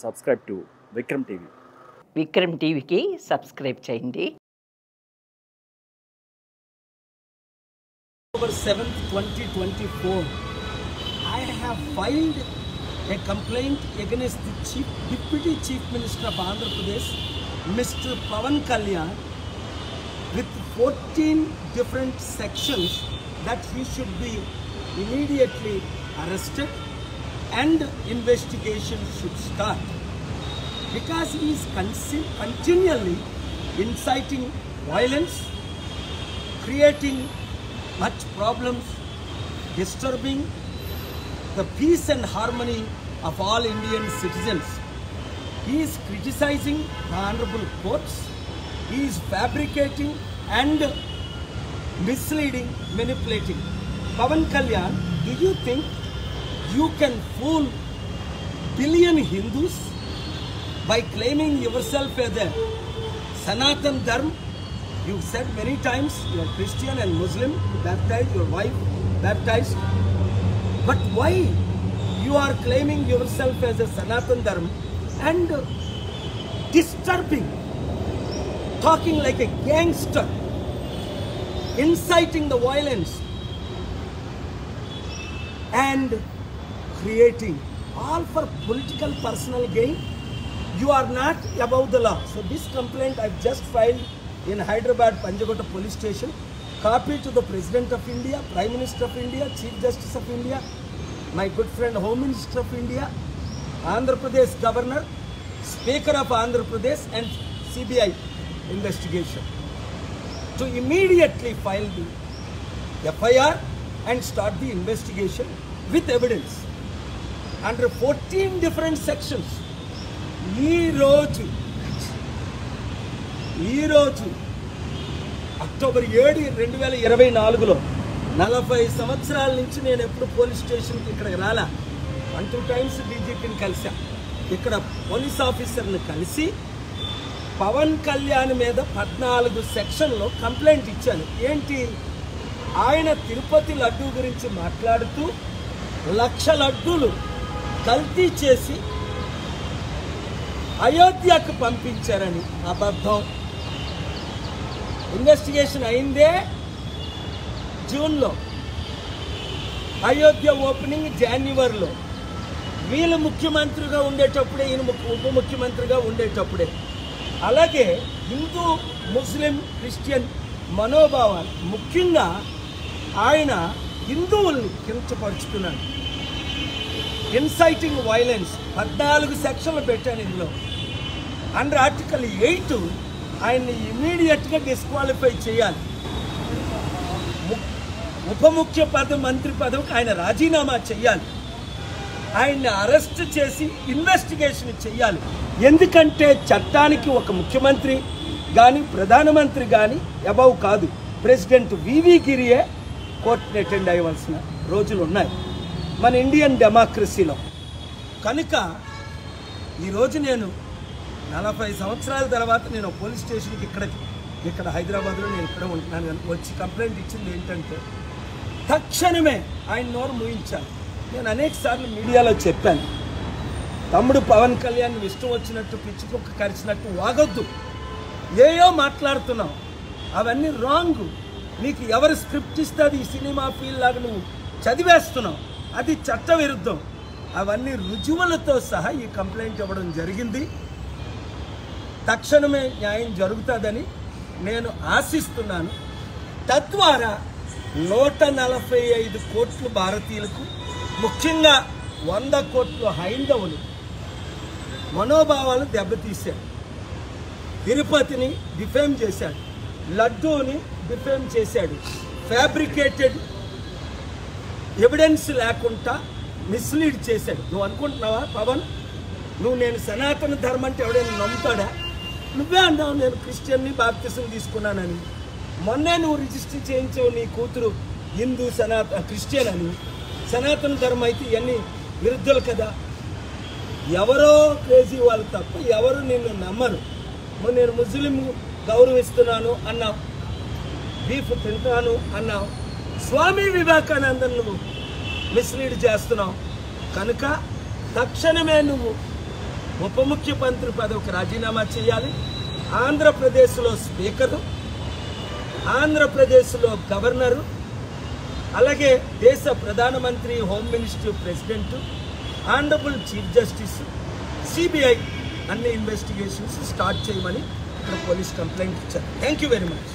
Subscribe to Vikram TV. Vikram టీవీకి subscribe చేయండి. October 7th, 2024, I have filed a complaint against the Deputy Chief Minister of Andhra Pradesh, Mr. Pawan Kalyan, with 14 different sections that he should be immediately arrested and investigation should start. Because he is continually inciting violence, creating much problems, disturbing the peace and harmony of all Indian citizens. He is criticizing the honorable courts. He is fabricating and misleading, manipulating. Pawan Kalyan, do you think you can fool billion Hindus by claiming yourself as a Sanatan Dharma? You said many times you are Christian and Muslim, baptized, your wife baptized. But why you are claiming yourself as a Sanatan Dharma and disturbing, talking like a gangster, inciting the violence and creating all for political personal gain? You are not above the law. So this complaint I've just filed in Hyderabad Panjagota police station, copy to the President of India, Prime Minister of India, Chief Justice of India, my good friend Home Minister of India, Andhra Pradesh Governor, Speaker of Andhra Pradesh and CBI investigation to immediately file the FIR and start the investigation with evidence under 14 different sections. ఈరోజు October 7, 2024లో 40 సంవత్సరాల నుంచి నేను ఎప్పుడు police స్టేషన్కి ఇక్కడికి రాలా. 1-2 times డీజీపీని కలిసా. ఇక్కడ పోలీస్ ఆఫీసర్ని కలిసి పవన్ కళ్యాణ్ మీద 14 సెక్షన్లో కంప్లైంట్ ఇచ్చాను. ఏంటి, ఆయన తిరుపతి లడ్డూ గురించి మాట్లాడుతూ 1,00,000 లడ్డూలు కల్తీ చేసి అయోధ్యకు పంపించారని అబద్ధం. ఇన్వెస్టిగేషన్ అయిందే జూన్లో, అయోధ్య ఓపెనింగ్ జనవరిలో. వీళ్ళు ముఖ్యమంత్రిగా ఉండేటప్పుడే, ఈయన ఉప ముఖ్యమంత్రిగా ఉండేటప్పుడే. అలాగే హిందూ, ముస్లిం, క్రిస్టియన్ మనోభావాలు, ముఖ్యంగా ఆయన హిందువుల్ని కించపరుచుతున్నాడు. ఇన్సైటింగ్ వైలెన్స్ 14 సెక్షన్లు పెట్టాను ఇందులో. అండర్ ఆర్టికల్ 8 ఆయన్ని ఇమీడియట్గా డిస్క్వాలిఫై చేయాలి. ఉప ముఖ్య మంత్రి పదవికి ఆయన రాజీనామా చేయాలి. ఆయన్ని అరెస్ట్ చేసి ఇన్వెస్టిగేషన్ చేయాలి. ఎందుకంటే చట్టానికి ఒక ముఖ్యమంత్రి కానీ ప్రధానమంత్రి కానీ అబౌవ్ కాదు. ప్రెసిడెంట్ వివి గిరియే కోర్టుని అటెండ్ అయ్యవలసిన రోజులు ఉన్నాయి మన ఇండియన్ డెమోక్రసీలో. కనుక ఈరోజు నేను 40 సంవత్సరాల తర్వాత నేను పోలీస్ స్టేషన్కి ఇక్కడ హైదరాబాద్లో నేను ఇక్కడ ఉంటున్నాను. వచ్చి కంప్లైంట్ ఇచ్చింది ఏంటంటే తక్షణమే ఆయన నోరు మూయించాలి. నేను అనేక సార్లు మీడియాలో చెప్పాను, తమ్ముడు పవన్ కళ్యాణ్ ఇష్టం వచ్చినట్టు పిచ్చి కుక్క కరిచినట్టు వాగొద్దు. ఏయో మాట్లాడుతున్నావు, అవన్నీ రాంగ్. నీకు ఎవరు స్క్రిప్ట్ ఇస్తే అది ఈ సినిమా ఫీల్ లాగా నువ్వు చదివేస్తున్నావు, అది చట్ట విరుద్ధం. అవన్నీ రుజువులతో సహా ఈ కంప్లైంట్ ఇవ్వడం జరిగింది. తక్షణమే న్యాయం జరుగుతుందని నేను ఆశిస్తున్నాను. తద్వారా 145 కోట్లు భారతీయులకు, ముఖ్యంగా 100 కోట్లు హైందవులు మనోభావాలు దెబ్బతీశాడు. తిరుపతిని డిఫేమ్ చేశాడు, లడ్డూని డిఫేమ్ చేశాడు, ఫ్యాబ్రికేటెడ్ ఎవిడెన్స్ లేకుండా మిస్లీడ్ చేశాడు. నువ్వు అనుకుంటున్నావా పవన్, నువ్వు నేను సనాతన ధర్మం అంటే ఎవడైనా నమ్ముతాడా? నువ్వే అన్నావు నేను క్రిస్టియన్ని బాప్తిజం తీసుకున్నానని. మొన్నే నువ్వు రిజిస్టర్ చేయించావు నీ కూతురు హిందూ క్రిస్టియన్ అని. సనాతన ధర్మం అయితే ఇవన్నీ విరుద్ధులు కదా. ఎవరో క్రేజీ వాళ్ళు తప్ప ఎవరు నిన్ను నమ్మరు. నేను ముస్లిం గౌరవిస్తున్నాను అన్నావు, బీఫ్ తింటాను అన్నావు, స్వామి వివేకానందన్ నువ్వు మిస్లీడ్ చేస్తున్నావు. కనుక తక్షణమే నువ్వు ఉప ముఖ్యమంత్రి పదవికి రాజీనామా చేయాలి. ఆంధ్రప్రదేశ్లో స్పీకరు, ఆంధ్రప్రదేశ్లో గవర్నరు, అలాగే దేశ ప్రధానమంత్రి, home minister, president, honourable chief justice, CBI అన్ని ఇన్వెస్టిగేషన్స్ స్టార్ట్ చేయమని ఇక్కడ పోలీస్ కంప్లైంట్ ఇచ్చారు. Thank you very much.